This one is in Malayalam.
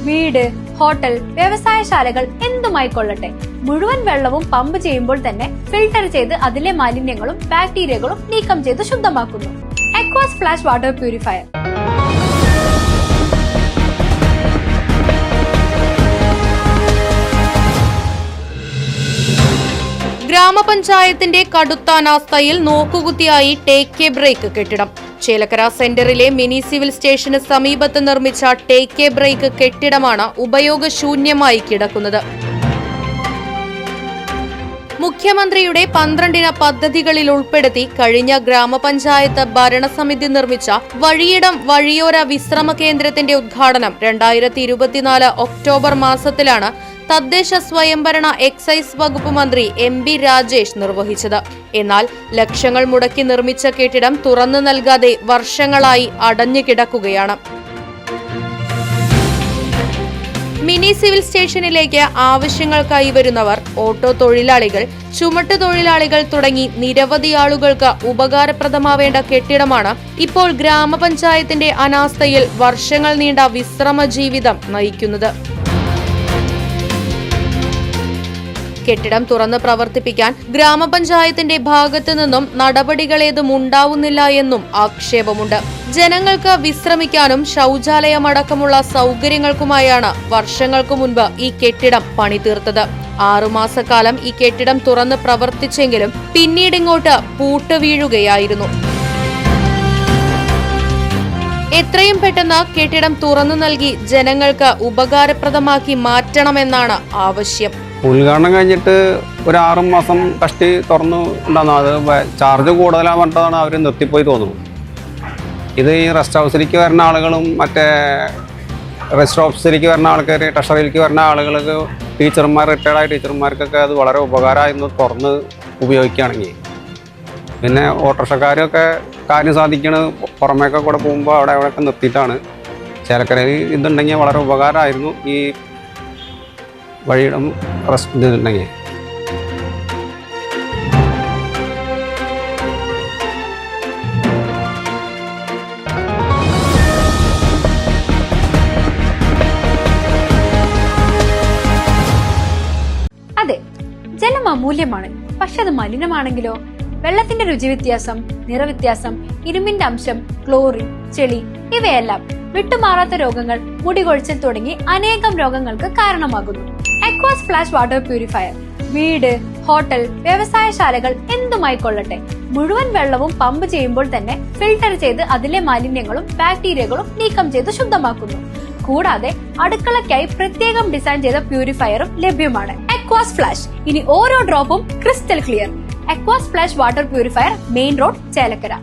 വീട്, ഹോട്ടൽ, വ്യവസായശാലകൾ എന്തുമായിക്കൊള്ളട്ടെ, മുഴുവൻ വെള്ളവും പമ്പ് ചെയ്യുമ്പോൾ തന്നെ ഫിൽട്ടർ ചെയ്ത് അതിലെ മാലിന്യങ്ങളും ബാക്ടീരിയകളും നീക്കം ചെയ്ത് ശുദ്ധമാക്കുന്നു. അക്വാസ് ഫ്ലാഷ് വാട്ടർ പ്യൂരിഫയർ. ഗ്രാമപഞ്ചായത്തിന്റെ കടുത്ത അനാസ്ഥയിൽ നോക്കുകുത്തിയായി ടേക്ക് എ ബ്രേക്ക് കെട്ടിടം. ചേലക്കര സെന്ററിലെ മിനി സിവിൽ സ്റ്റേഷന് സമീപത്ത് നിർമ്മിച്ച ടേക്ക് എ ബ്രേക്ക് കെട്ടിടമാണ് ഉപയോഗശൂന്യമായി കിടക്കുന്നത്. മുഖ്യമന്ത്രിയുടെ 12 പദ്ധതികളിൽ ഉൾപ്പെടുത്തി കഴിഞ്ഞ ഗ്രാമപഞ്ചായത്ത് ഭരണസമിതി നിർമ്മിച്ച വഴിയിടം വഴിയോര വിശ്രമ കേന്ദ്രത്തിന്റെ ഉദ്ഘാടനം 2024 ഒക്ടോബർ മാസത്തിലാണ് തദ്ദേശ സ്വയംഭരണ എക്സൈസ് വകുപ്പ് മന്ത്രി MP രാജേഷ് നിർവഹിച്ചത്. എന്നാൽ ലക്ഷങ്ങൾ മുടക്കി നിർമ്മിച്ച കെട്ടിടം തുറന്നു നൽകാതെ വർഷങ്ങളായി അടഞ്ഞു കിടക്കുകയാണ്. മിനി സിവിൽ സ്റ്റേഷനിലേക്ക് ആവശ്യങ്ങൾക്കായി വരുന്നവർ, ഓട്ടോ തൊഴിലാളികൾ, ചുമട്ട് തൊഴിലാളികൾ തുടങ്ങി നിരവധി ആളുകൾക്ക് ഉപകാരപ്രദമാവേണ്ട കെട്ടിടമാണ് ഇപ്പോൾ ഗ്രാമപഞ്ചായത്തിന്റെ അനാസ്ഥയിൽ വർഷങ്ങൾ നീണ്ട വിശ്രമ ജീവിതം നയിക്കുന്നത്. കെട്ടിടം തുറന്ന് പ്രവർത്തിപ്പിക്കാൻ ഗ്രാമപഞ്ചായത്തിന്റെ ഭാഗത്തു നിന്നും നടപടികളേതും ഉണ്ടാവുന്നില്ല എന്നും ആക്ഷേപമുണ്ട്. ജനങ്ങൾക്ക് വിശ്രമിക്കാനും ശൗചാലയമടക്കമുള്ള സൗകര്യങ്ങൾക്കുമായാണ് വർഷങ്ങൾക്കു മുൻപ് ഈ കെട്ടിടം പണിതീർത്തത്. 6 മാസക്കാലം ഈ കെട്ടിടം തുറന്ന് പ്രവർത്തിച്ചെങ്കിലും പിന്നീടിങ്ങോട്ട് പൂട്ട് വീഴുകയായിരുന്നു. എത്രയും പെട്ടെന്ന് കെട്ടിടം തുറന്നു നൽകി ജനങ്ങൾക്ക് ഉപകാരപ്രദമാക്കി മാറ്റണമെന്നാണ് ആവശ്യം. ഉദ്ഘാടനം കഴിഞ്ഞിട്ട് ഒരു 6 മാസം കഷ്ടി തുറന്നു ഉണ്ടാകുന്നു. അത് ചാർജ് കൂടുതലാവാണ്ടതാണ് അവർ നിർത്തിപ്പോയി തോന്നുന്നു. ഇത് ഈ റെസ്റ്റ് ഹൗസിലേക്ക് വരുന്ന ആളുകളും മറ്റേ റെസ്റ്റ് ഓഫീസിലേക്ക് വരുന്ന ആൾക്കാർ, ട്രഷറിയിലേക്ക് വരുന്ന ആളുകൾക്ക്, ടീച്ചർമാർ, റിട്ടയർഡായ ടീച്ചർമാർക്കൊക്കെ അത് വളരെ ഉപകാരമായിരുന്നു തുറന്ന് ഉപയോഗിക്കുകയാണെങ്കിൽ. പിന്നെ ഓട്ടോറിക്ഷക്കാരൊക്കെ കാര്യം സാധിക്കണ പുറമേക്കെ കൂടെ പോകുമ്പോൾ അവിടെയൊക്കെ നിർത്തിയിട്ടാണ്. ചേലക്കരയിൽ ഇതുണ്ടെങ്കിൽ വളരെ ഉപകാരമായിരുന്നു ഈ വഴിയിടം റെസ്റ്റ് ഇതുണ്ടെങ്കിൽ. അതെ, ജലം അമൂല്യമാണ്. പക്ഷെ അത് മലിനമാണെങ്കിലോ? വെള്ളത്തിന്റെ രുചി വ്യത്യാസം, നിറവ്യത്യാസം, ഇരുമ്പിന്റെ അംശം, ക്ലോറിൻ, ചെളി ഇവയെല്ലാം വിട്ടുമാറാത്ത രോഗങ്ങൾ, മുടികൊഴിച്ചിൽ തുടങ്ങി അനേകം രോഗങ്ങൾക്ക് കാരണമാകുന്നു. അക്വാസ് ഫ്ലാഷ് വാട്ടർ പ്യൂരിഫയർ. വീട്, ഹോട്ടൽ, വ്യവസായശാലകൾ എന്തുമായിക്കൊള്ളട്ടെ, മുഴുവൻ വെള്ളവും പമ്പ് ചെയ്യുമ്പോൾ തന്നെ ഫിൽട്ടർ ചെയ്ത് അതിലെ മാലിന്യങ്ങളും ബാക്ടീരിയകളും നീക്കം ചെയ്ത് ശുദ്ധമാക്കുന്നു. കൂടാതെ അടുക്കളയ്ക്കായി പ്രത്യേകം ഡിസൈൻ ചെയ്ത പ്യൂരിഫയറും ലഭ്യമാണ്. Aquas flash. ഇനി ഓരോ ഡ്രോപ്പും crystal clear. Aquas flash water purifier, main road, Chelakkara.